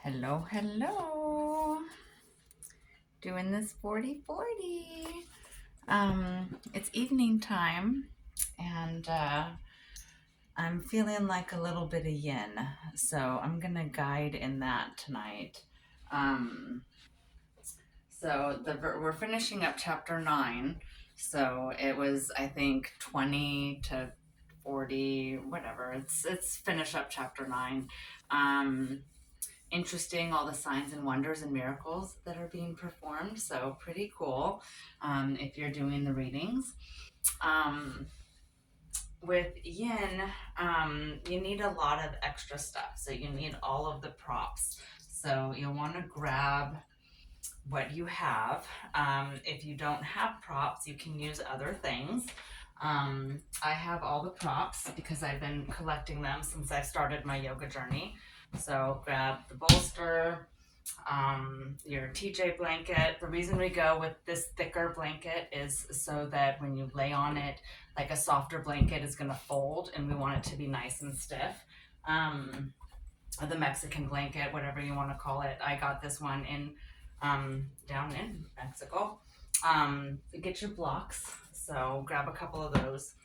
Hello, hello. Doing this 40-40. It's evening time and I'm feeling like a little bit of yin. So I'm gonna guide in that tonight. Um, we're finishing up chapter 9. So it was, I think, 20 to 40, whatever. It's finish up chapter 9. Interesting, all the signs and wonders and miracles that are being performed. So pretty cool if you're doing the readings. With yin, you need a lot of extra stuff. So you need all of the props. So you'll want to grab what you have. If you don't have props, you can use other things. I have all the props because I've been collecting them since I started my yoga journey. So grab the bolster, your TJ blanket. The reason we go with this thicker blanket is so that when you lay on it, like a softer blanket is going to fold, and we want it to be nice and stiff. The Mexican blanket, whatever you want to call it. I got this one in down in Mexico. Get your blocks. So grab a couple of those.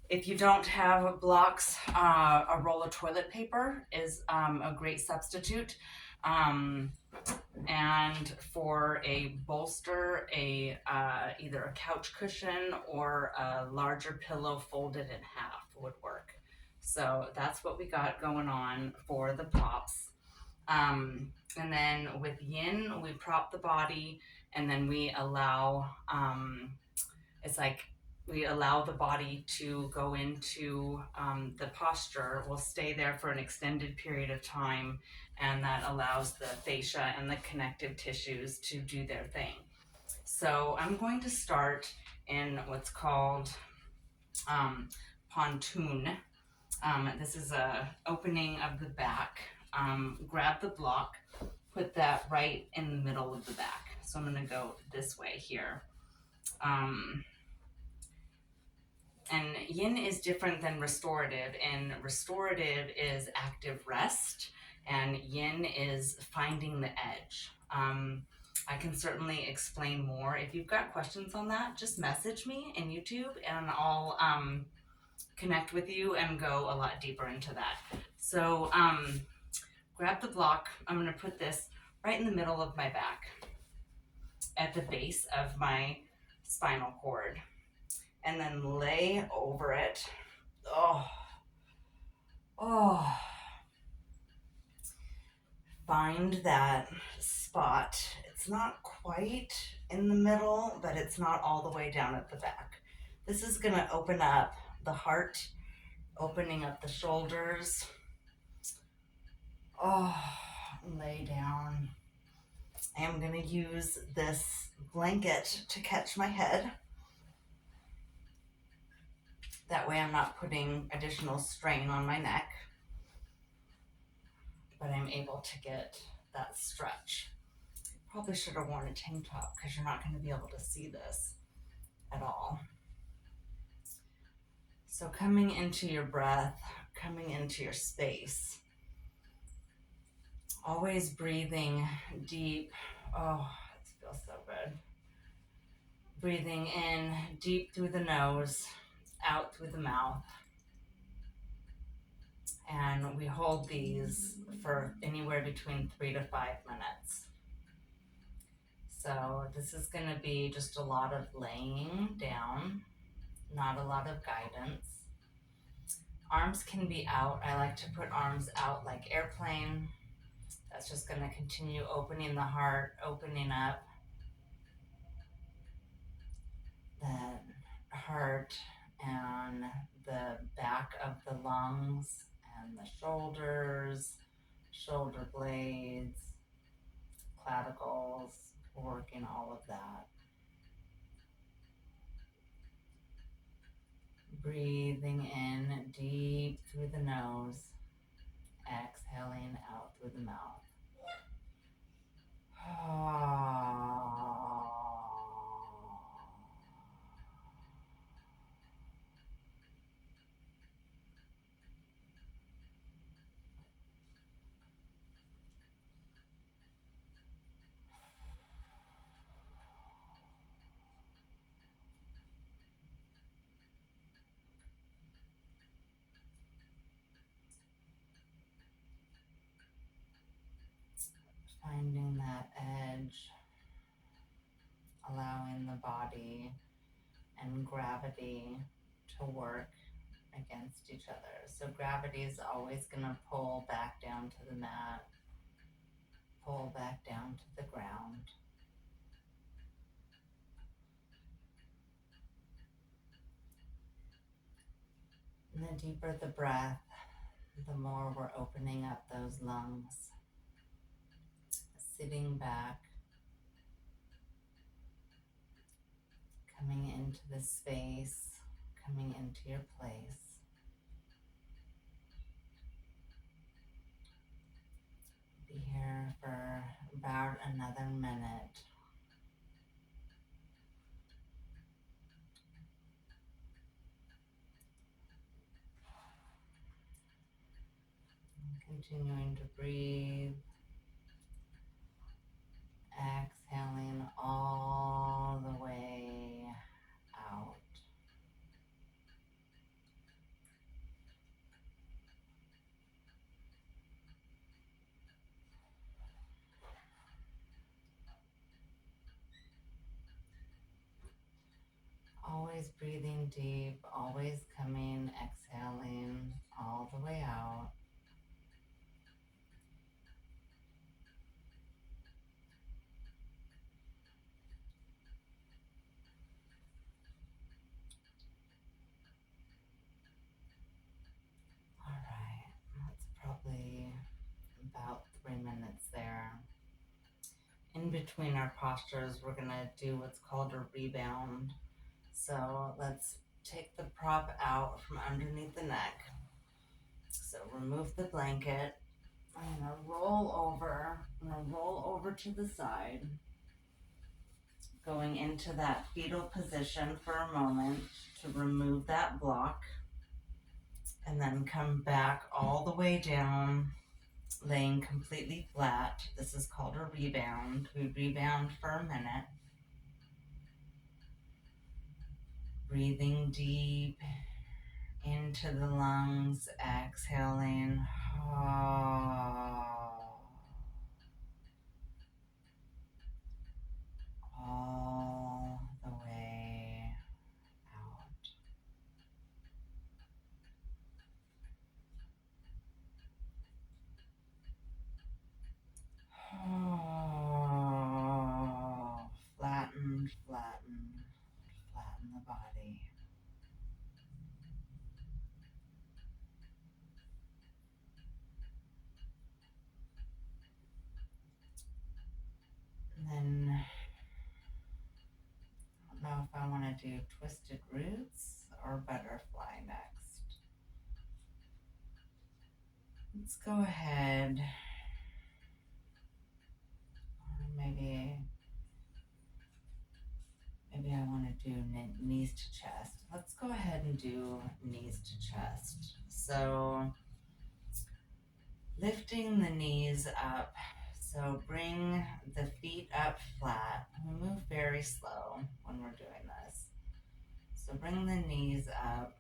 If you don't have blocks, a roll of toilet paper is a great substitute. And for a bolster, either a couch cushion or a larger pillow folded in half would work. So that's what we got going on for the props. And then with yin, we prop the body, and then we allow, it's like we allow the body to go into the posture. We'll stay there for an extended period of time, and that allows the fascia and the connective tissues to do their thing. So I'm going to start in what's called pontoon. This is a opening of the back. Grab the block, put that right in the middle of the back. So I'm going to go this way here. And yin is different than restorative, and restorative is active rest, and yin is finding the edge. I can certainly explain more. If you've got questions on that, just message me in YouTube and I'll connect with you and go a lot deeper into that. So grab the block. I'm going to put this right in the middle of my back at the base of my spinal cord, and then lay over it. Oh. Find that spot. It's not quite in the middle, but it's not all the way down at the back. This is going to open up the heart, opening up the shoulders. Lay down. I am going to use this blanket to catch my head. That way I'm not putting additional strain on my neck, but I'm able to get that stretch. Probably should have worn a tank top because you're not going to be able to see this at all. So coming into your breath, coming into your space, always breathing deep. Oh, it feels so good. Breathing in deep through the nose, out through the mouth. And we hold these for anywhere between 3 to 5 minutes. So this is going to be just a lot of laying down, not a lot of guidance. Arms can be out. I like to put arms out like airplane. That's just going to continue opening the heart, opening up the heart and the back of the lungs and the shoulders, shoulder blades, clavicles, working all of that. Breathing in deep through the nose, exhaling out through the mouth. bridge, allowing the body and gravity to work against each other. So gravity is always going to pull back down to the mat, pull back down to the ground. And the deeper the breath, the more we're opening up those lungs, sitting back, coming into the space, coming into your place. Be here for about another minute. Continuing to breathe, exhaling all the way out. Always breathing deep, always coming, exhaling all the way out. All right, that's probably about 3 minutes there. In between our postures, we're gonna do what's called a rebound. So let's take the prop out from underneath the neck. So remove the blanket. I'm gonna roll over to the side, going into that fetal position for a moment to remove that block, and then come back all the way down, laying completely flat. This is called a rebound. We rebound for a minute. Breathing deep into the lungs, exhaling all the way out. Flatten, flatten, flatten the body. And then I don't know if I want to do twisted roots or butterfly next. Let's go ahead. Or maybe I want to do knees to chest. Let's go ahead and do knees to chest. So lifting the knees up. So bring the feet up flat. We move very slow when we're doing this. So bring the knees up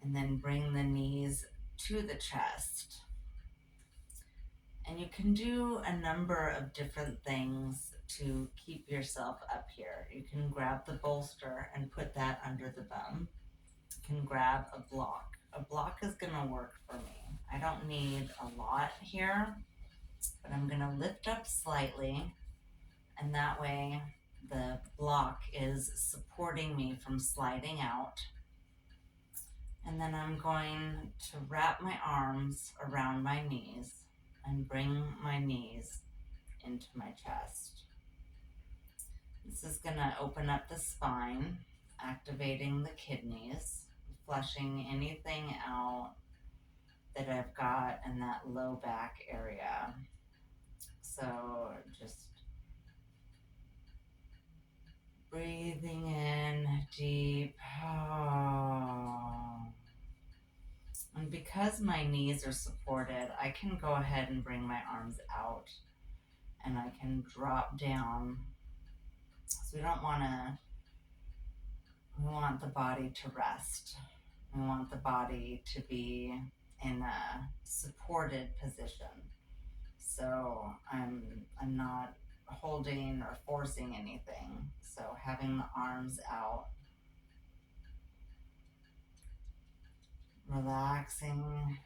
and then bring the knees to the chest. And you can do a number of different things to keep yourself up here. You can grab the bolster and put that under the bum. You can grab a block. A block is gonna work for me. I don't need a lot here, but I'm gonna lift up slightly, and that way the block is supporting me from sliding out. And then I'm going to wrap my arms around my knees and bring my knees into my chest. This is going to open up the spine, activating the kidneys, flushing anything out that I've got in that low back area. So just breathing in deep. And because my knees are supported, I can go ahead and bring my arms out and I can drop down. So we want the body to rest. We want the body to be in a supported position. So I'm not holding or forcing anything. So having the arms out, relaxing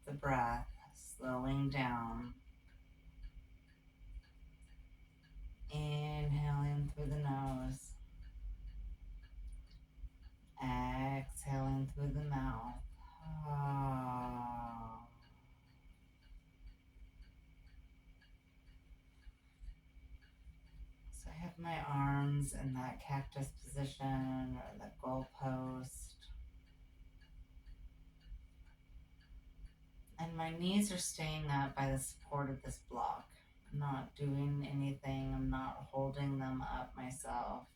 the breath, slowing down, inhaling through the nose, exhaling through the mouth. Ah. So I have my arms in that cactus position or the goalpost. And my knees are staying up by the support of this block. I'm not doing anything, I'm not holding them up myself.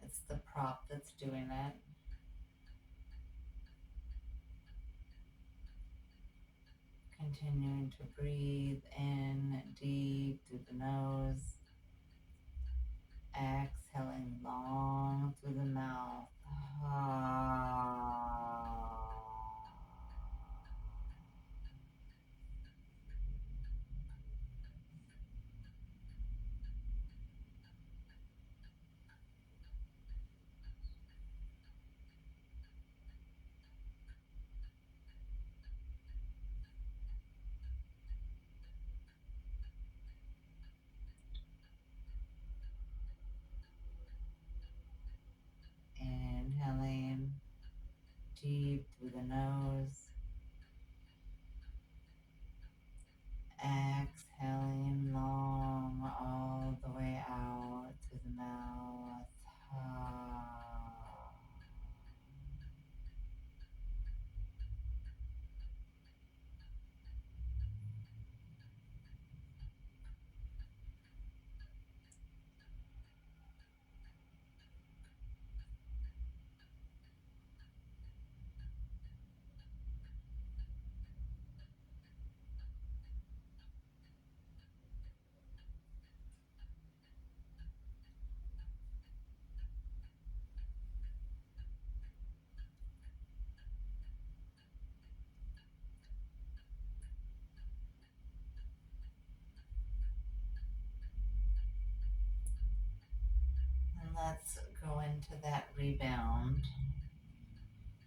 It's the prop that's doing it. Continuing to breathe in deep through the nose, exhaling long through the mouth. Inhaling deep through the nose, exhaling long all the way out through the mouth. And let's go into that rebound.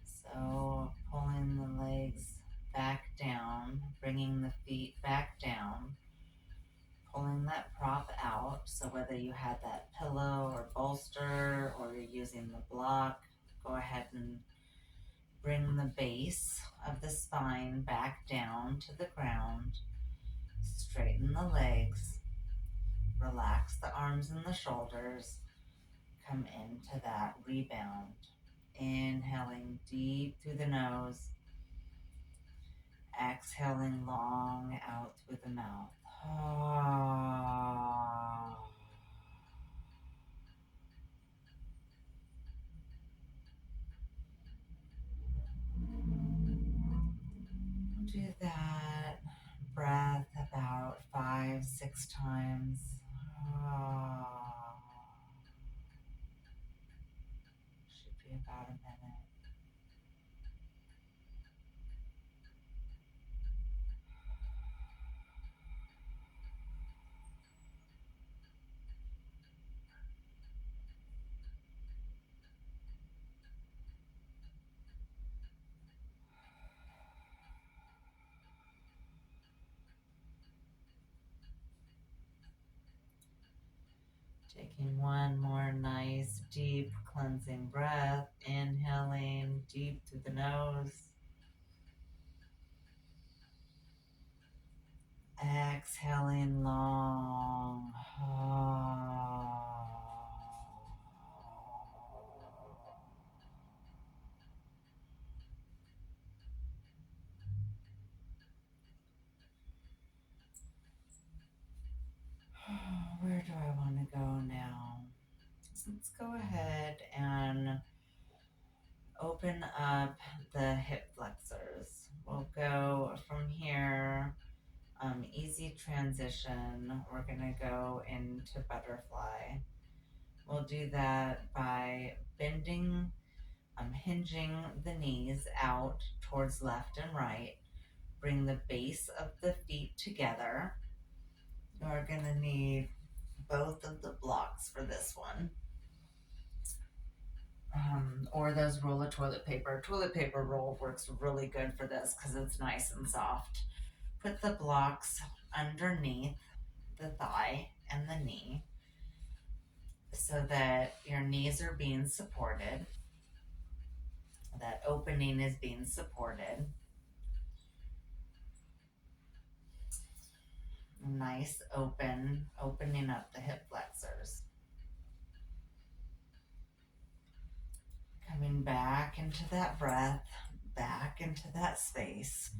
So pulling the legs back down, bringing the feet back down, pulling that prop out. So whether you had that pillow or bolster or you're using the block, go ahead and bring the base of the spine back down to the ground. Straighten the legs, relax the arms and the shoulders, come into that rebound. Inhaling deep through the nose, exhaling long out through the mouth. Do that breath about 5-6 times. Should be about a minute. Taking one more nice deep cleansing breath, inhaling deep through the nose, exhaling long. Where do I want to go now? Let's go ahead and open up the hip flexors. We'll go from here, easy transition. We're going to go into butterfly. We'll do that by bending, hinging the knees out towards left and right. Bring the base of the feet together. You're gonna need both of the blocks for this one. Or those roll of toilet paper. Toilet paper roll works really good for this because it's nice and soft. Put the blocks underneath the thigh and the knee so that your knees are being supported. That opening is being supported. Nice opening up the hip flexors. Coming back into that breath, back into that space.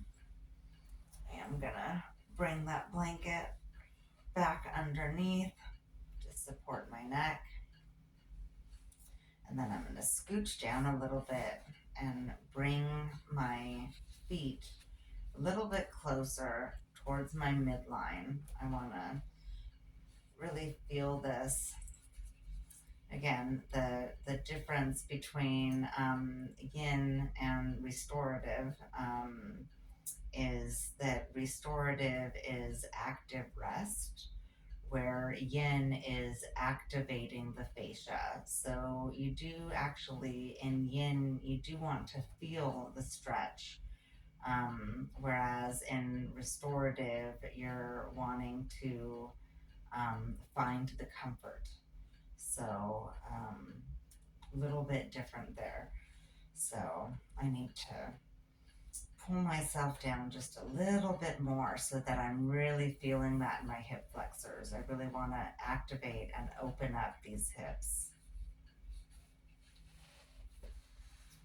I'm gonna bring that blanket back underneath to support my neck. And then I'm gonna scooch down a little bit and bring my feet a little bit closer towards my midline. I wanna really feel this. Again, the difference between yin and restorative is that restorative is active rest, where yin is activating the fascia. So you do actually, in yin, you do want to feel the stretch. Whereas in restorative, you're wanting to find the comfort. So a little bit different there. So I need to pull myself down just a little bit more so that I'm really feeling that in my hip flexors. I really want to activate and open up these hips.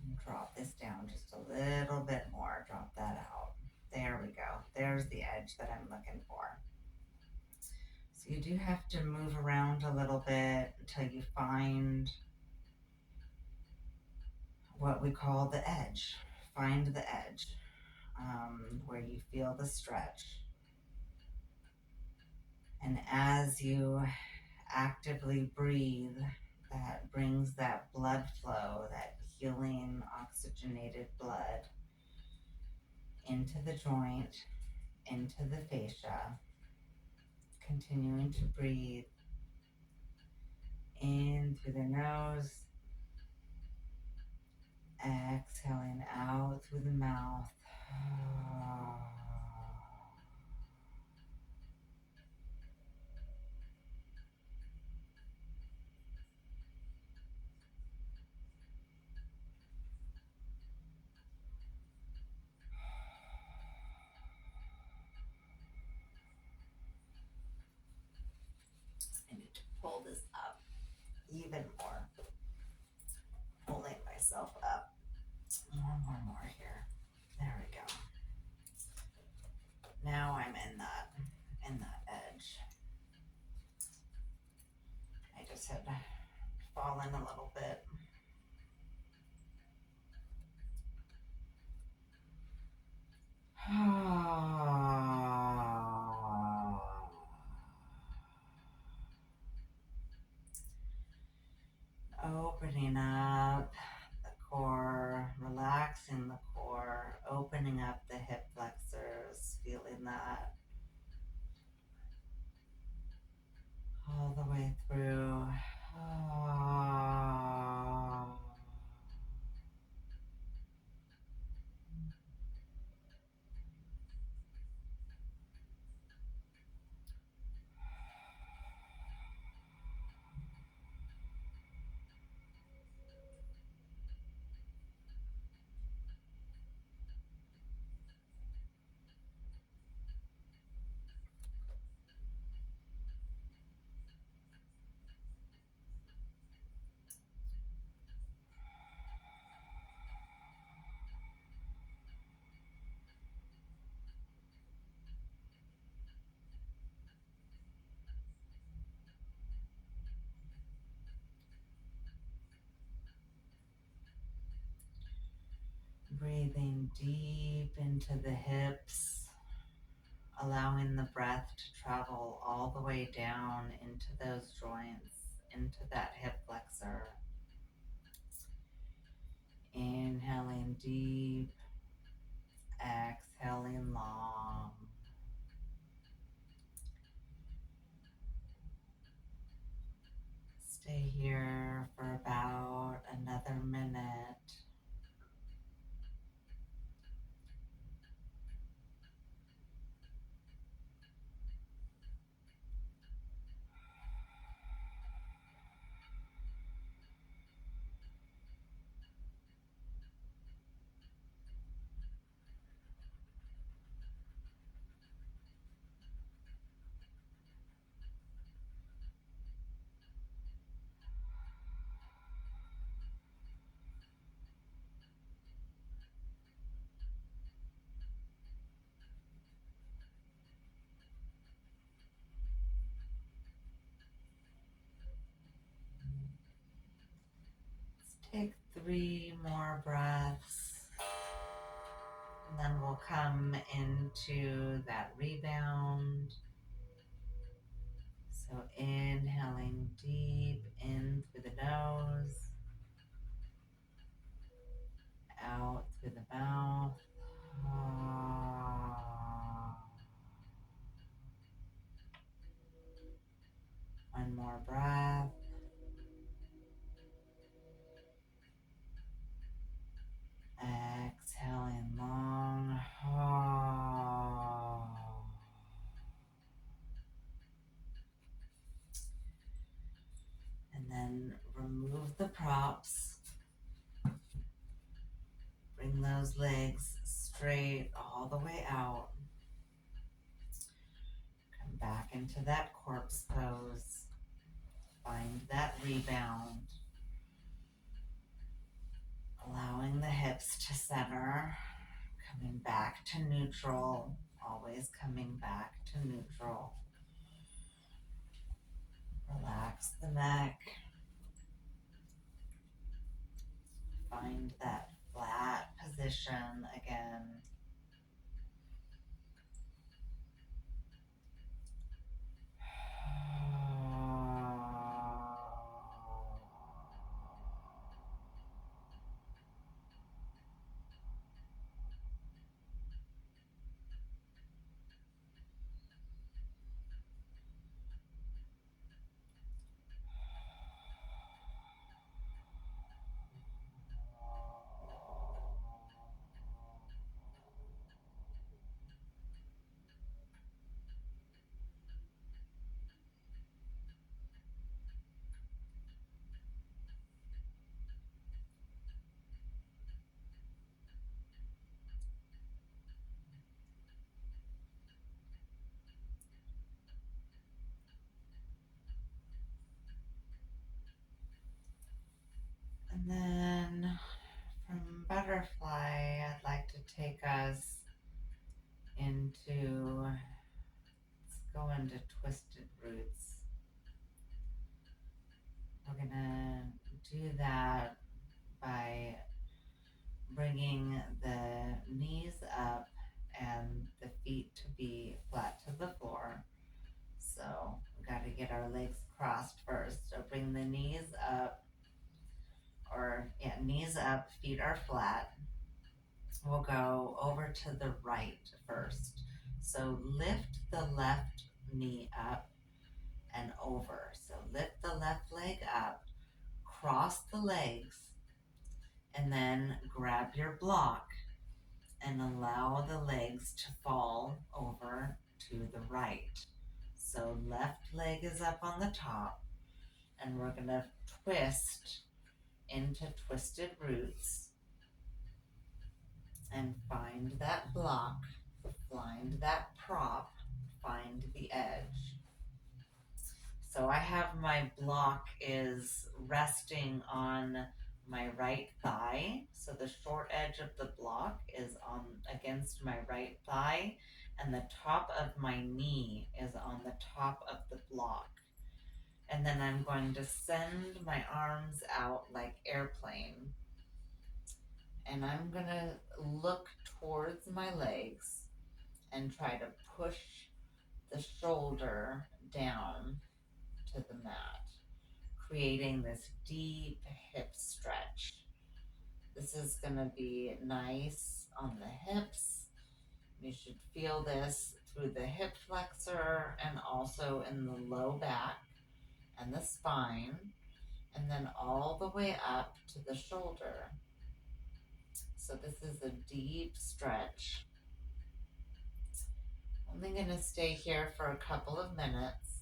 And drop this down just a little bit more. Drop that out. There we go. There's the edge that I'm looking for. So you do have to move around a little bit until you find what we call the edge. Find the edge where you feel the stretch. And as you actively breathe, that brings that blood flow, that healing oxygenated blood into the joint, into the fascia. Continuing to breathe in through the nose, exhaling out through the mouth. I need to pull this up even more. Pulling myself up. More here. There we go. Now I'm in that edge. I just had fallen a little bit. Opening up the core, relaxing the core, opening up the hip flexors, feeling that all the way through. Breathing deep into the hips, allowing the breath to travel all the way down into those joints, into that hip flexor. Inhaling deep, exhaling long. 3 more breaths. And then we'll come into that rebound. So inhaling deep in through the nose, out through the mouth. One more breath. Exhaling long. And then remove the props. Bring those legs straight all the way out. Come back into that corpse pose. Find that rebound. Allowing the hips to center. Coming back to neutral. Always coming back to neutral. Relax the neck. Find that flat position again. And then from butterfly, I'd like to take us into, let's go into twisted roots. We're gonna do that by bringing the knees up and the feet to be flat to the floor. So we got to get our legs crossed first. So bring the knees up, knees up, feet are flat. We'll go over to the right first. So lift the left knee up and over. So lift the left leg up, cross the legs, and then grab your block and allow the legs to fall over to the right. So left leg is up on the top, and we're going to twist into twisted roots and find that block, find that prop, find the edge. So I have my block is resting on my right thigh. So the short edge of the block is on against my right thigh, and the top of my knee is on the top of the block. And then I'm going to send my arms out like airplane. And I'm going to look towards my legs and try to push the shoulder down to the mat, creating this deep hip stretch. This is going to be nice on the hips. You should feel this through the hip flexor and also in the low back and the spine, and then all the way up to the shoulder. So this is a deep stretch. Only going to stay here for a couple of minutes.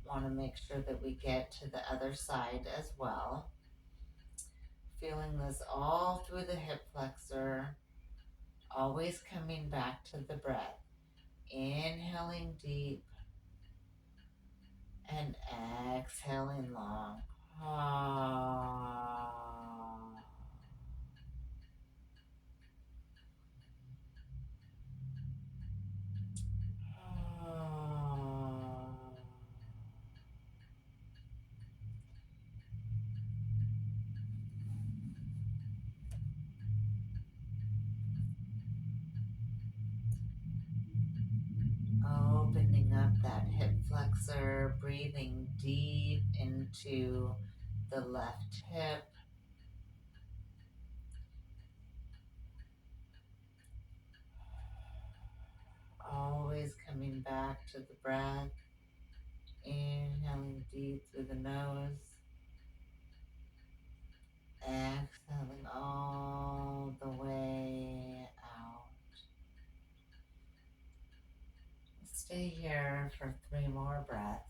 Want to make sure that we get to the other side as well. Feeling this all through the hip flexor, always coming back to the breath. Inhaling deep and exhaling long. breathing deep into the left hip. Always coming back to the breath. Inhaling deep through the nose. Exhaling all the way out. Stay here for 3 more breaths.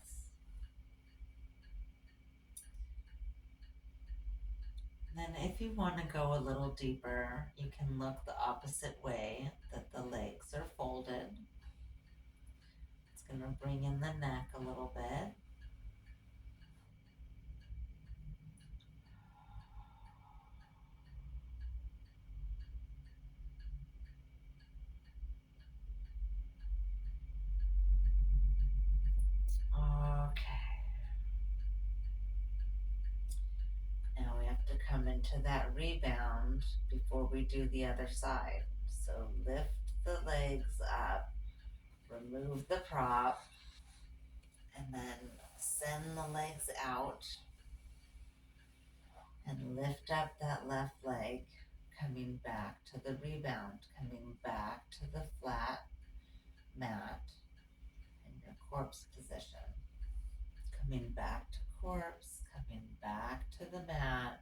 Then if you want to go a little deeper, you can look the opposite way, that the legs are folded. It's going to bring in the neck a little bit. Okay. Now we have to come into that rebound before we do the other side. So lift the legs up, remove the prop, and then send the legs out and lift up that left leg, coming back to the rebound, coming back to the flat mat in your corpse position. Coming back to corpse, coming back to the mat,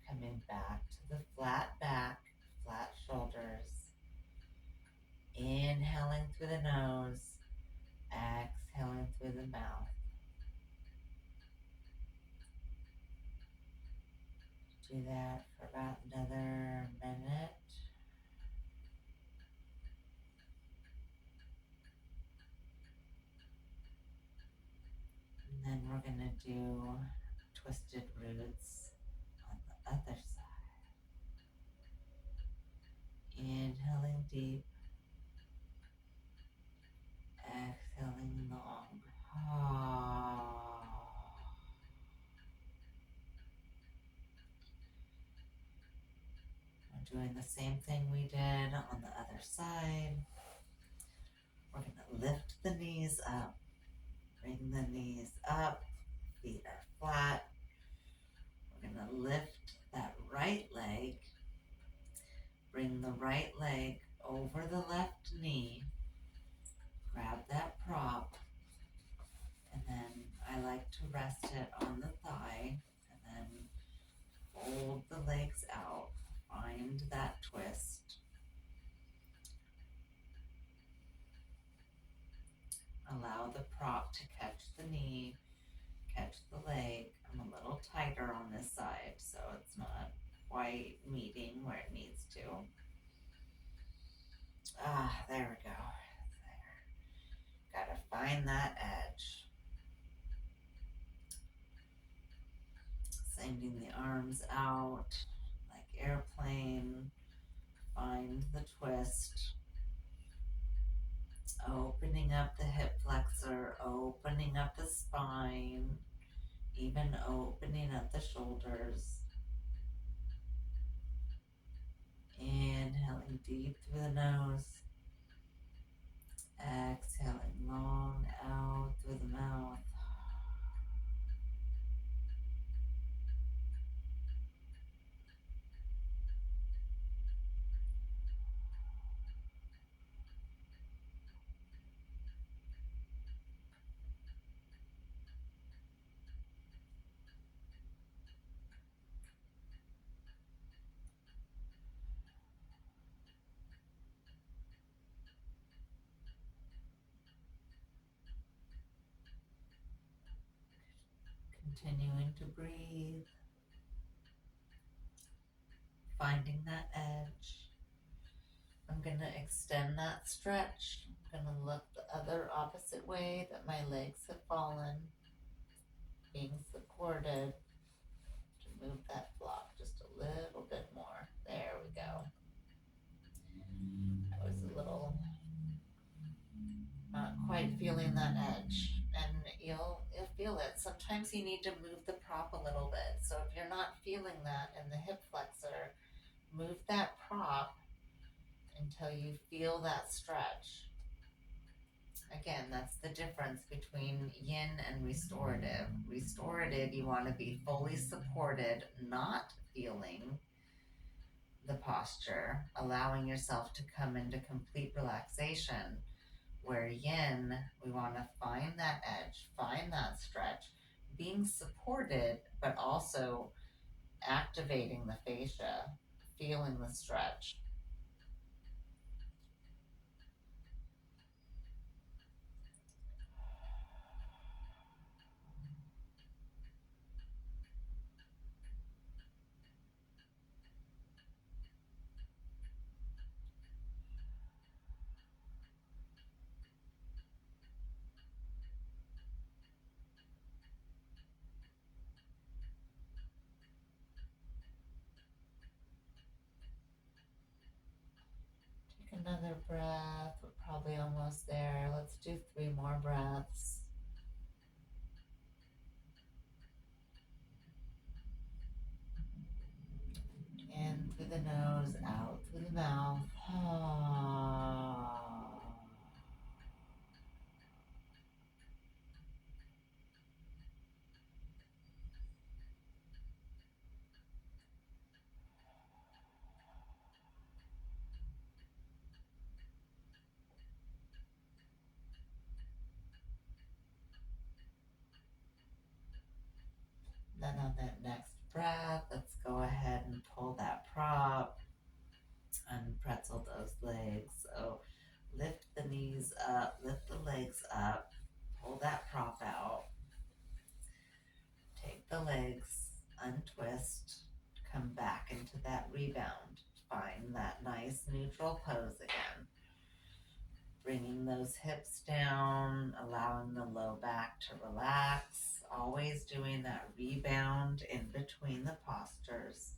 coming back to the flat back, flat shoulders. Inhaling through the nose, exhaling through the mouth. Do that for about another minute. And then we're going to do twisted roots on the other side. Inhaling deep, exhaling long. We're doing the same thing we did on the other side. We're going to lift the knees up, bring the knees up, feet are flat. We're going to lift that right leg, bring the right leg over the left knee, grab that prop, and then I like to rest it on the thigh, and then fold the legs out, find that twist. Allow the prop to catch the knee, catch the leg. I'm a little tighter on this side, so it's not quite meeting where it needs to. There we go. There. Gotta find that edge. Sending the arms out like airplane. Find the twist. Opening up the hip flexor, opening up the spine, even opening up the shoulders. Inhaling deep through the nose. Exhaling long out through the mouth. Continuing to breathe. Finding that edge. I'm going to extend that stretch. I'm going to look the other opposite way that my legs have fallen. Being supported to move that block just a little bit more. There we go. I was a little not quite feeling that edge, and you'll feel it. Sometimes you need to move the prop a little bit. So if you're not feeling that in the hip flexor, move that prop until you feel that stretch. Again, that's the difference between yin and restorative. Restorative, you want to be fully supported, not feeling the posture, allowing yourself to come into complete relaxation. Where yin, we want to find that edge, find that stretch, being supported, but also activating the fascia, feeling the stretch. Take another breath. We're probably almost there. Let's do 3 more breaths. In through the nose, out through the mouth. Then on that next breath, let's go ahead and pull that prop, unpretzel those legs. So lift the knees up, lift the legs up, pull that prop out, take the legs, untwist, come back into that rebound. Find that nice neutral pose again. Bringing those hips down, allowing the low back to relax, always doing that rebound in between the postures.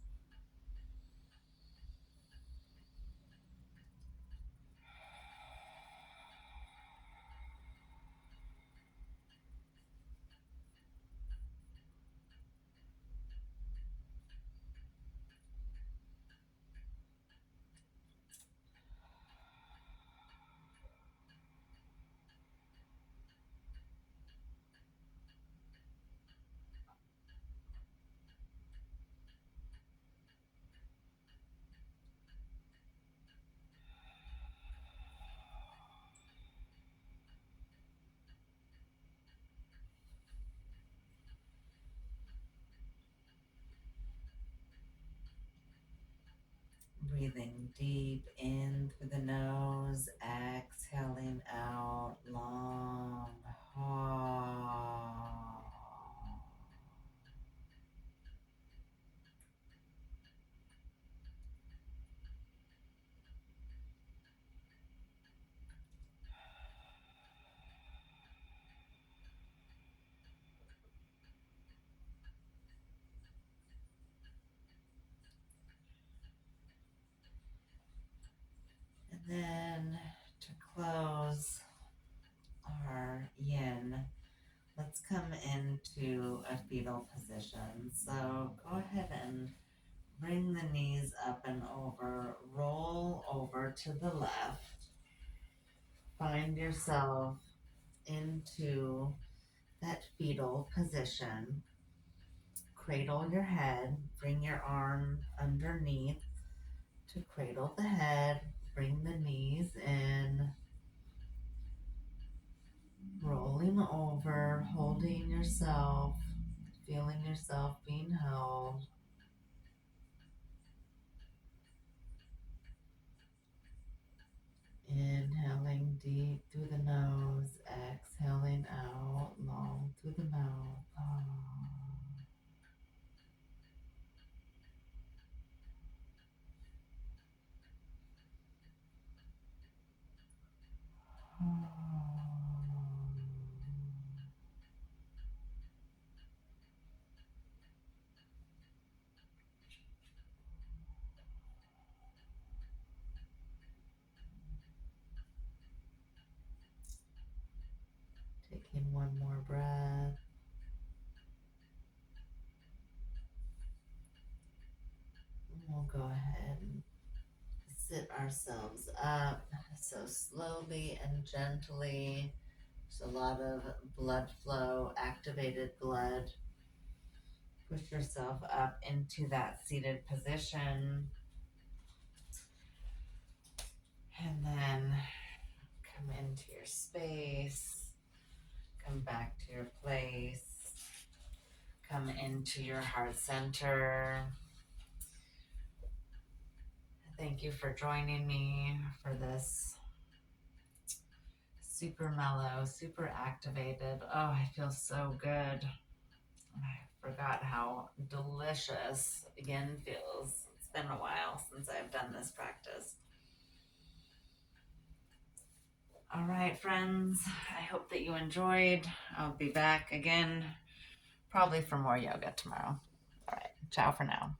Breathing deep in through the nose, exhaling out long, and then to close our yin, let's come into a fetal position. So go ahead and bring the knees up and over, roll over to the left. Find yourself into that fetal position. Cradle your head, bring your arm underneath to cradle the head, bring the knees in, rolling over, holding yourself, feeling yourself being held. Inhaling deep through the nose, exhaling out long through the mouth. Taking 1 more breath. We'll go ahead and sit ourselves up. So slowly and gently There's a lot of blood flow, activated blood. Push yourself up into that seated position. And then come into your space. Come back to your place. Come into your heart center. Thank you for joining me for this super mellow, super activated. Oh, I feel so good. I forgot how delicious yin feels. It's been a while since I've done this practice. All right, friends, I hope that you enjoyed. I'll be back again, probably for more yoga tomorrow. All right, ciao for now.